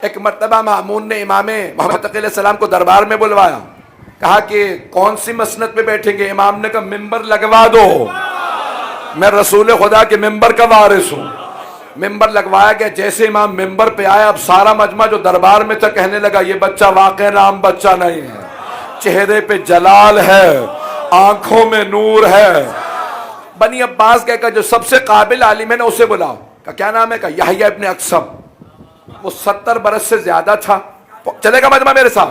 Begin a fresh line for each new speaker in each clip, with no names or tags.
ایک مرتبہ مامون نے امام محمد تقی علیہ السلام کو دربار میں بلوایا، کہا کہ کون سی مسند پہ بیٹھیں گے؟ امام نے کہا ممبر لگوا دو، میں رسول خدا کے ممبر کا وارث ہوں۔ ممبر لگوایا گیا، جیسے امام ممبر پہ آیا اب سارا مجمع جو دربار میں تھا کہنے لگا یہ بچہ واقعی عام بچہ نہیں ہے، چہرے پہ جلال ہے، آنکھوں میں نور ہے۔ بنی عباس کہا جو سب سے قابل عالم ہے نا اسے بلاؤ۔ کہا کیا نام ہے؟ کہا یحییٰ ابن اقسم۔ وہ 70 برس سے زیادہ تھا، چلے گا مجمع میرے ساتھ؟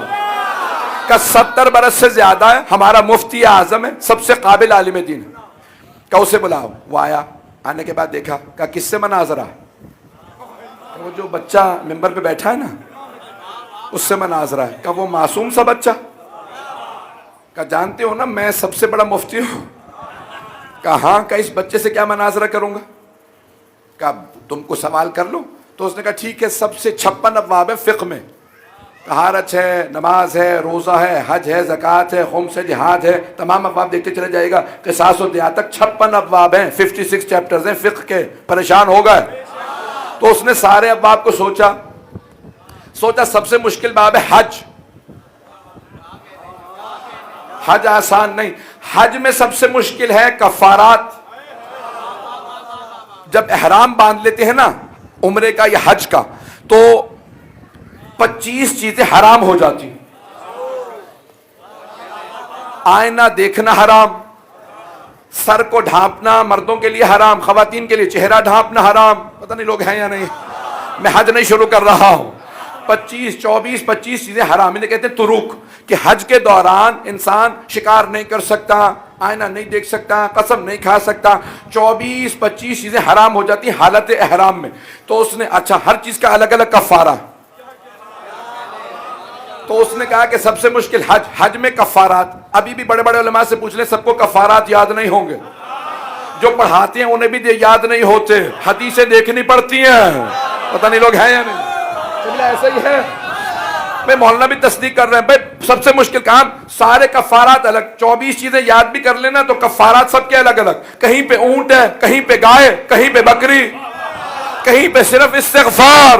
کہ 70 برس سے زیادہ ہے، ہمارا مفتی اعظم ہے، سب سے قابل عالم دین ہے۔ کہ اسے بلاؤ۔ وہ آیا، آنے کے بعد دیکھا، کہ کس سے مناظرہ؟ وہ جو بچہ ممبر پہ بیٹھا ہے نا اس سے مناظرہ ہے۔ کہ وہ معصوم سا بچہ؟ کہ جانتے ہو نا میں سب سے بڑا مفتی ہوں۔ کہ ہاں، کہ اس بچے سے کیا مناظرہ کروں گا؟ کہ تم کو سوال کر لو۔ تو اس نے کہا ٹھیک ہے، سب سے 56 ابواب ہے فقہ میں، طہارت ہے، نماز ہے، روزہ ہے، حج ہے، زکوٰۃ ہے، خمس ہے، جہاد ہے، تمام ابواب دیکھتے چلے جائے گا، قصاص و دیات تک 56 ابواب ہیں، 56 چیپٹرز ہیں فقہ کے۔ پریشان ہو گئے۔ تو اس نے سارے ابواب کو سوچا سب سے مشکل باب ہے حج۔ حج آسان نہیں، حج میں سب سے مشکل ہے کفارات۔ جب احرام باندھ لیتے ہیں نا عمرے کا یا حج کا تو 25 چیزیں حرام ہو جاتی۔ آئینہ دیکھنا حرام، سر کو ڈھانپنا مردوں کے لیے حرام، خواتین کے لیے چہرہ ڈھانپنا حرام۔ پتہ نہیں لوگ ہیں یا نہیں، میں حج نہیں شروع کر رہا ہوں۔ 25 چیزیں حرام، انہیں کہتے ہیں طرق، کہ حج کے دوران انسان شکار نہیں کر سکتا، آئینہ نہیں دیکھ سکتا، قسم نہیں کھا سکتا، 25 چیزیں حرام ہو جاتی ہیں حالت احرام میں۔ تو اس نے اچھا ہر چیز کا الگ الگ کفارہ، تو اس نے کہا کہ سب سے مشکل حج میں کفارات۔ ابھی بھی بڑے بڑے علماء سے پوچھ لیں، سب کو کفارات یاد نہیں ہوں گے، جو پڑھاتے ہیں انہیں بھی یاد نہیں ہوتے، حدیثیں دیکھنی پڑتی ہیں۔ پتہ نہیں لوگ ہیں یا نہیں، ایسا ہی ہے۔ میں مولانا بھی تصدیق کر رہے ہیں، بھائی سب سے مشکل کام سارے کفارات الگ، 24 چیزیں یاد بھی کر لینا تو کفارات سب کے الگ الگ۔ کہیں پہ اونٹ ہے، کہیں پہ گائے، کہیں پہ بکری، کہیں پہ صرف استغفار،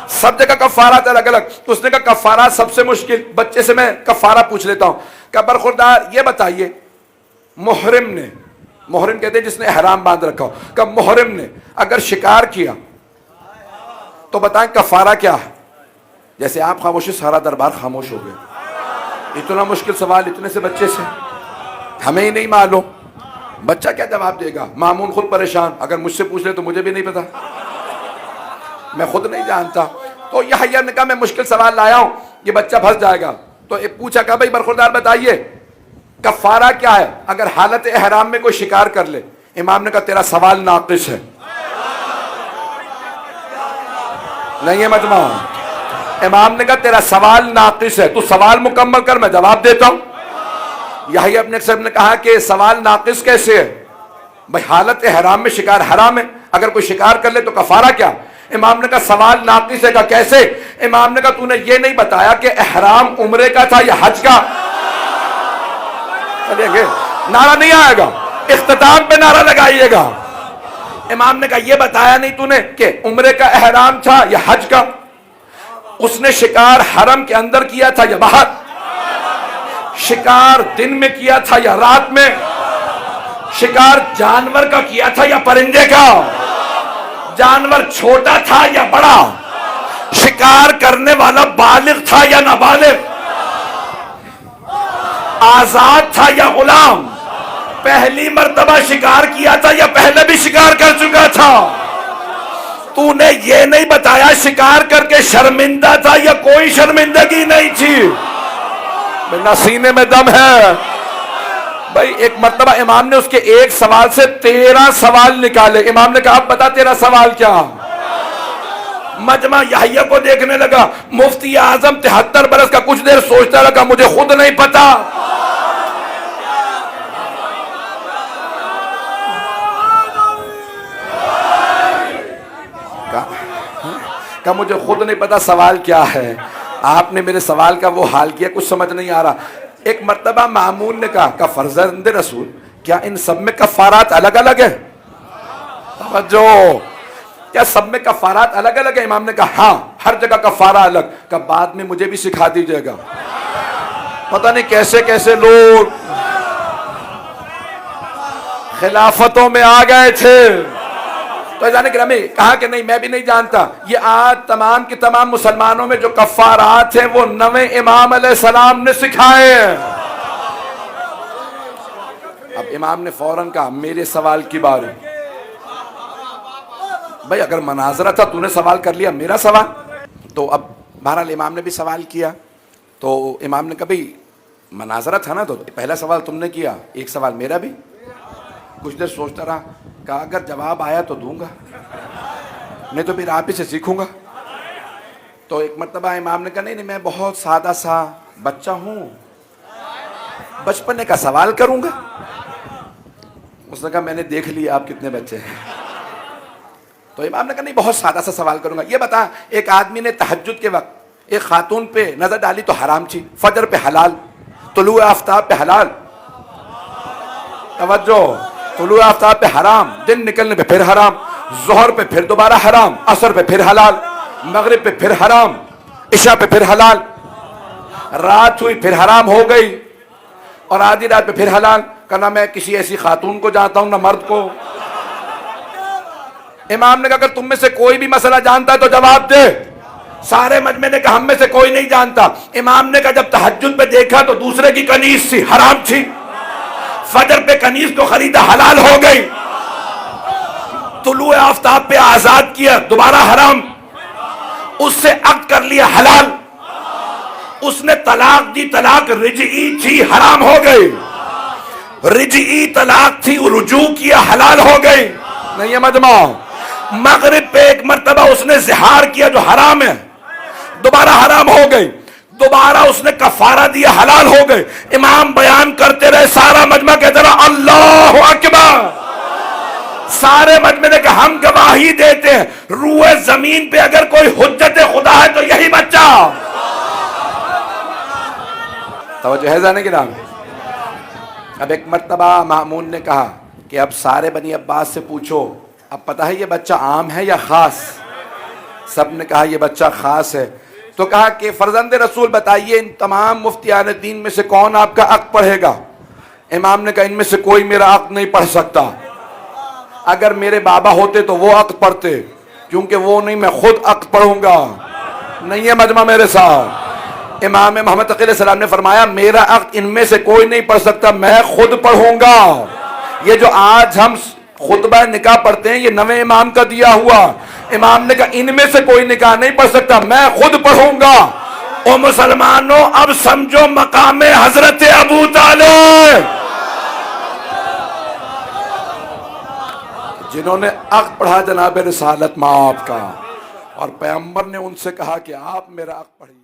سب جگہ کفارات الگ الگ۔ تو اس نے کہا کفارات سب سے مشکل۔ بچے سے میں کفارہ پوچھ لیتا ہوں کہ برخوردار یہ بتائیے، محرم کہتے ہیں جس نے احرام باندھ رکھا ہو، کہ محرم نے اگر شکار کیا تو بتائیں کفارہ کیا ہے؟ جیسے آپ خاموشی، سارا دربار خاموش ہو گیا۔ اتنا مشکل سوال اتنے سے بچے سے، ہمیں ہی نہیں معلوم، بچہ کیا جواب دے گا؟ مامون خود پریشان، اگر مجھ سے پوچھ لے تو مجھے بھی نہیں پتا، میں خود نہیں جانتا۔ تو یحییٰ نے کہا میں مشکل سوال لایا ہوں، یہ بچہ پھنس جائے گا۔ تو پوچھا کہ بھائی برخوردار بتائیے کفارہ کیا ہے اگر حالت احرام میں کوئی شکار کر لے؟ امام نے کہا تیرا سوال ناقص ہے۔ نہیں ہے مجمع؟ امام نے کہا تیرا سوال ناقص ہے، تو سوال مکمل کر میں جواب دیتا ہوں۔ یحییٰ ابن اقسم نے کہا کہ سوال ناقص کیسے ہے؟ بھائی حالت احرام میں شکار حرام ہے، اگر کوئی شکار کر لے تو کفارہ کیا؟ امام نے کہا سوال ناقص ہے۔ کہا کیسے؟ امام نے کہا تو نے یہ نہیں بتایا کہ احرام عمرے کا تھا یا حج کا؟ چلیں گے، نعرہ نہیں آئے گا، اختتام پہ نعرہ لگائیے گا۔ امام نے کہا یہ بتایا نہیں تو نے کہ عمرے کا احرام تھا یا حج کا؟ اس نے شکار حرم کے اندر کیا تھا یا باہر؟ شکار دن میں کیا تھا یا رات میں؟ شکار جانور کا کیا تھا یا پرندے کا؟ جانور چھوٹا تھا یا بڑا؟ شکار کرنے والا بالغ تھا یا نابالغ؟ آزاد تھا یا غلام؟ پہلی مرتبہ شکار کیا تھا یا پہلے بھی شکار کر چکا تھا؟ تو نے یہ نہیں بتایا شکار کر کے شرمندہ تھا یا کوئی شرمندگی نہیں تھی؟ میرا سینے میں دم ہے بھائی۔ ایک مرتبہ امام نے اس کے ایک سوال سے 13 سوال نکالے۔ امام نے کہا اب بتا تیرا سوال کیا؟ مجمع یحییٰ کو دیکھنے لگا، مفتی اعظم 73 برس کا، کچھ دیر سوچتا لگا مجھے خود نہیں پتا۔ کہ مجھے خود نہیں پتا سوال کیا ہے، آپ نے میرے سوال کا وہ حال کیا، کچھ سمجھ نہیں آ رہا۔ ایک مرتبہ مامون نے کہا کہ فرزند رسول کیا ان سب میں کفارات الگ الگ ہیں؟ توجہ، کیا سب میں کفارات الگ الگ ہے؟ امام نے کہا ہاں ہر جگہ کفارہ الگ. کہ بعد میں مجھے بھی سکھا دیجیے گا. پتہ نہیں کیسے کیسے لوگ خلافتوں میں آ گئے تھے. تو جانے کہ ہمیں کہا کہ نہیں میں بھی نہیں جانتا. یہ آج تمام کی تمام مسلمانوں میں جو کفارات ہیں وہ نویں امام علیہ السلام نے سکھائے ہیں. اب امام نے فوراً کہا میرے سوال کی باری. بھائی اگر مناظرہ تھا تو نے سوال کر لیا, میرا سوال. تو اب بہرحال امام نے بھی سوال کیا. تو امام نے کہا بھئی مناظرہ تھا نا, تو پہلا سوال تم نے کیا, ایک سوال میرا بھی. کچھ دیر سوچتا رہا, کہا اگر جواب آیا تو دوں گا, نہیں تو پھر آپ ہی سے سیکھوں گا. تو ایک مرتبہ امام نے کہا نہیں میں بہت سادہ سا بچہ ہوں, بچپنے کا سوال کروں گا. اس نے کہا میں نے دیکھ لیا آپ کتنے بچے ہیں. تو امام نے کہا نہیں بہت سادہ سا سوال کروں گا. یہ بتا ایک آدمی نے تہجد کے وقت ایک خاتون پہ نظر ڈالی تو حرام تھی, فجر پہ حلال, طلوع آفتاب پہ حلال. توجہ, طلوع آفتاب پہ حرام, دن نکلنے پہ پھر حرام, ظہر پہ پھر دوبارہ حرام, عصر پہ پھر حلال, مغرب پہ پھر حرام, عشاء پہ پھر حلال, رات ہوئی پھر حرام ہو گئی, اور آدھی رات پہ پھر حلال. کہنا میں کسی ایسی خاتون کو جانتا ہوں نہ مرد کو. امام نے کہا اگر تم میں سے کوئی بھی مسئلہ جانتا ہے تو جواب دے. سارے مجمع نے کہا ہم میں سے کوئی نہیں جانتا. امام نے کہا جب تہجد پہ دیکھا تو دوسرے کی کنیز تھی, حرام تھی. فجر پہ کنیز کو خریدا, حلال ہو گئی. طلوع آفتاب پہ آزاد کیا, دوبارہ حرام. اس سے عقد کر لیا, حلال. اس نے طلاق دی, طلاق رجعی تھی, حرام ہو گئی. رجعی طلاق تھی, رجوع کیا, حلال ہو گئی. نہیں ہے مجمع. مغرب پہ ایک مرتبہ اس نے زہار کیا جو حرام ہے, دوبارہ حرام ہو گئی. دوبارہ اس نے کفارہ دیا, حلال ہو گئے. امام بیان کرتے رہے, سارا مجمع کہتے رہا اللہ اکبر. سارے مجمع نے کہا ہم گواہی دیتے ہیں روئے زمین پہ اگر کوئی حجت خدا ہے تو یہی بچہ. توجہ ہے جانے کے نام. اب ایک مرتبہ مامون نے کہا کہ اب سارے بنی عباس سے پوچھو اب پتہ ہے یہ بچہ عام ہے یا خاص؟ سب نے کہا یہ بچہ خاص ہے. تو کہا کہ فرزند رسول بتائیے ان تمام مفتیان دین میں سے کون آپ کا عقد پڑھے گا؟ امام نے کہا ان میں سے کوئی میرا عقد نہیں پڑھ سکتا. اگر میرے بابا ہوتے تو وہ عقد پڑھتے, کیونکہ وہ نہیں, میں خود عقد پڑھوں گا. نہیں ہے مجمع میرے ساتھ. امام محمد تقی علیہ السلام نے فرمایا میرا عقد ان میں سے کوئی نہیں پڑھ سکتا, میں خود پڑھوں گا. یہ جو آج ہم خطبہ نکاح پڑھتے ہیں یہ نویں امام کا دیا ہوا. امام نے کہا ان میں سے کوئی نکاح نہیں پڑھ سکتا, میں خود پڑھوں گا. او مسلمانوں اب سمجھو مقام حضرت ابو طالب, جنہوں نے عقد پڑھا جناب رسالت مآب کا, اور پیغمبر نے ان سے کہا کہ آپ میرا عقد پڑھیے.